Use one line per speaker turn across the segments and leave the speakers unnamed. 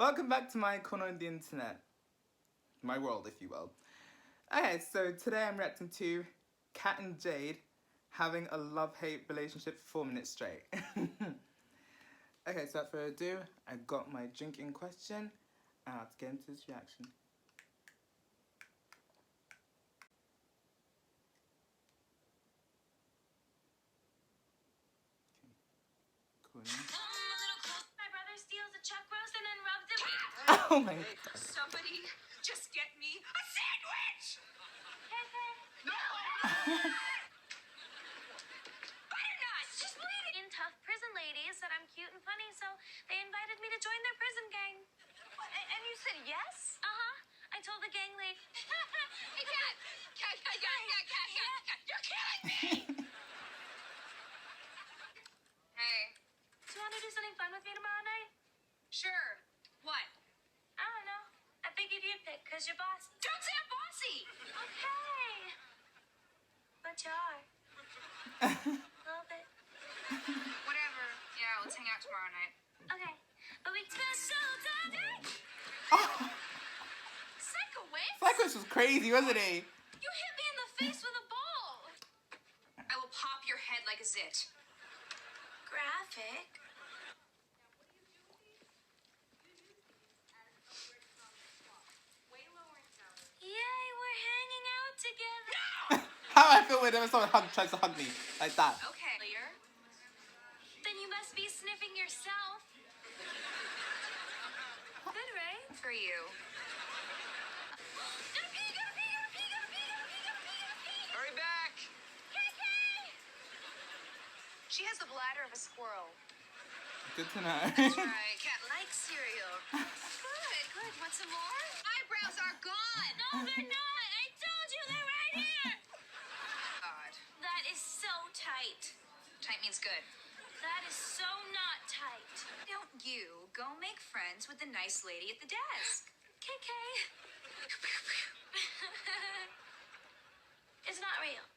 Welcome back to my corner on the internet. My world, if you will. Okay, so today I'm reacting to Kat and Jade having a love-hate relationship for 4 minutes straight. Okay, so without further ado, I got my drink in question, and let's get into this reaction. Cool.
My brother steals a chuck roast and then rubs it with...
Oh my god.
Somebody just get me a sandwich! No! Butternut! Just bleeding! In tough prison ladies said I'm cute and funny, so they invited me to join their prison gang. And you said yes? Uh-huh. I told the gang lead... Hey, Kat! Kat! You're killing me! Hey. Do you want to do something fun with me tomorrow night? Sure. What? I don't know. I figured you'd pick because you're bossy. Don't say I'm bossy! Okay. But you are. A little bit. Whatever. Yeah, let's hang out tomorrow night. Okay. But we special daddy!
Oh,
Psychowitz?
Psychowitz was crazy, wasn't he?
You hit me in the face with a ball! I will pop your head like a zit. Graphic. Yay, we're hanging out together.
How I feel whenever someone tries to hug me like that.
Okay. Then you must be sniffing yourself. Good, right? For you.
Hurry back!
KK! She has the bladder of a squirrel.
Good to know.
That's right. Cat likes cereal. Good. Want some more? Eyebrows are gone. No, they're not. I told you they're right here. God. That is so tight. Tight means good. That is so not tight. Don't you go make friends with the nice lady at the desk. KK. It's not real.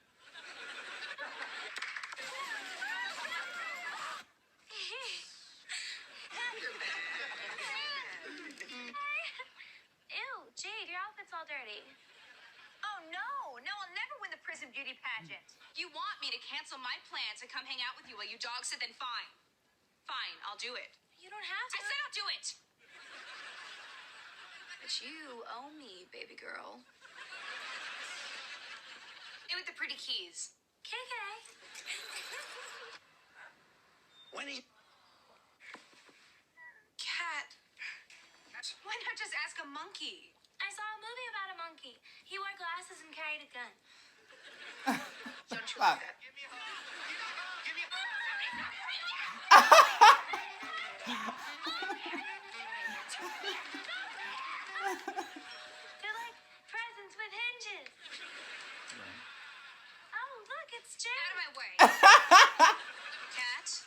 Ew, Jade, your outfit's all dirty. Oh, no, I'll never win the prison beauty pageant. You want me to cancel my plans and come hang out with you while you dog sit, then fine. Fine, I'll do it. You don't have to. I said I'll do it. But you owe me, baby girl. And with the pretty keys. KK.
When are you...
Cat. Why not just ask a monkey? I saw a movie about a monkey. He wore glasses and carried a gun. Don't you
Wow.
like that?
Give me a hug. Give me a...
They're like presents with hinges. Oh, look, it's Jane. Out of my way. Cat,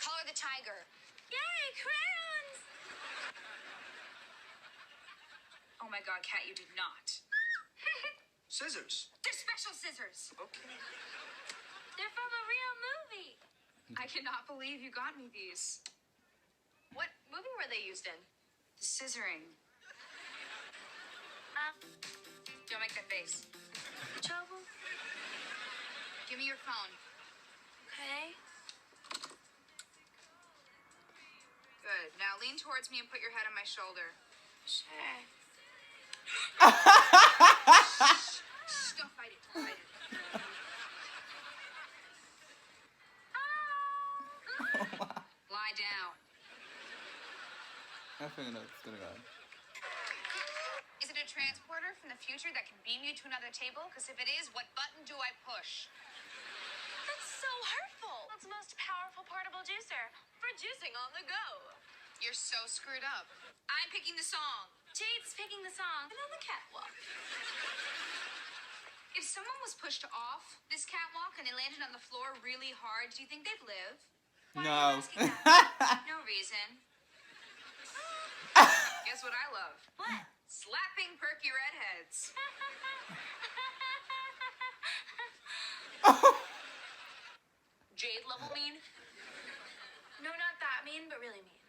color the tiger. Yay, crayons! Oh my god, Cat, you did not.
Scissors.
They're special scissors.
Okay.
They're from a real movie. I cannot believe you got me these. What movie were they used in? The scissoring. Don't make that face. Trouble? Give me your phone. Okay. Good. Now lean towards me and put your head on my shoulder. Sure. Shh, don't fight it. Don't fight it. Lie down.
I think it's gonna go.
Is it a transporter from the future that can beam you to another table? Because if it is, what button do I push? That's so hurtful. It's the most powerful portable juicer for juicing on the go. You're so screwed up. I'm picking the song. Jade's picking the song. And on the catwalk. If someone was pushed off this catwalk and they landed on the floor really hard, do you think they'd live? Why are you
No.
asking that? No reason. Guess what I love? What? Slapping perky redheads. Jade level mean? No, not that mean, but really mean.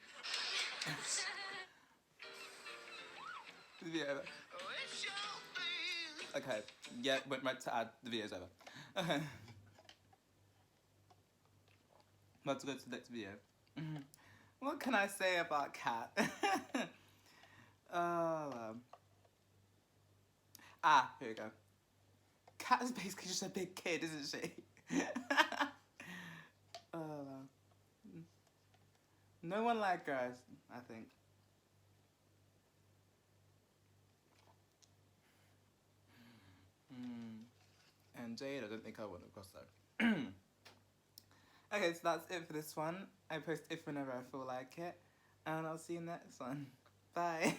video over. Okay, yeah, went right to add the video's over. Okay. About to go to the next video. What can I say about Kat? Oh, here we go. Kat is basically just a big kid, isn't she? No one like her, I think. And Jade, I don't think I want to cross that. Okay, so that's it for this one. I post if whenever I feel like it. And I'll see you in the next one. Bye.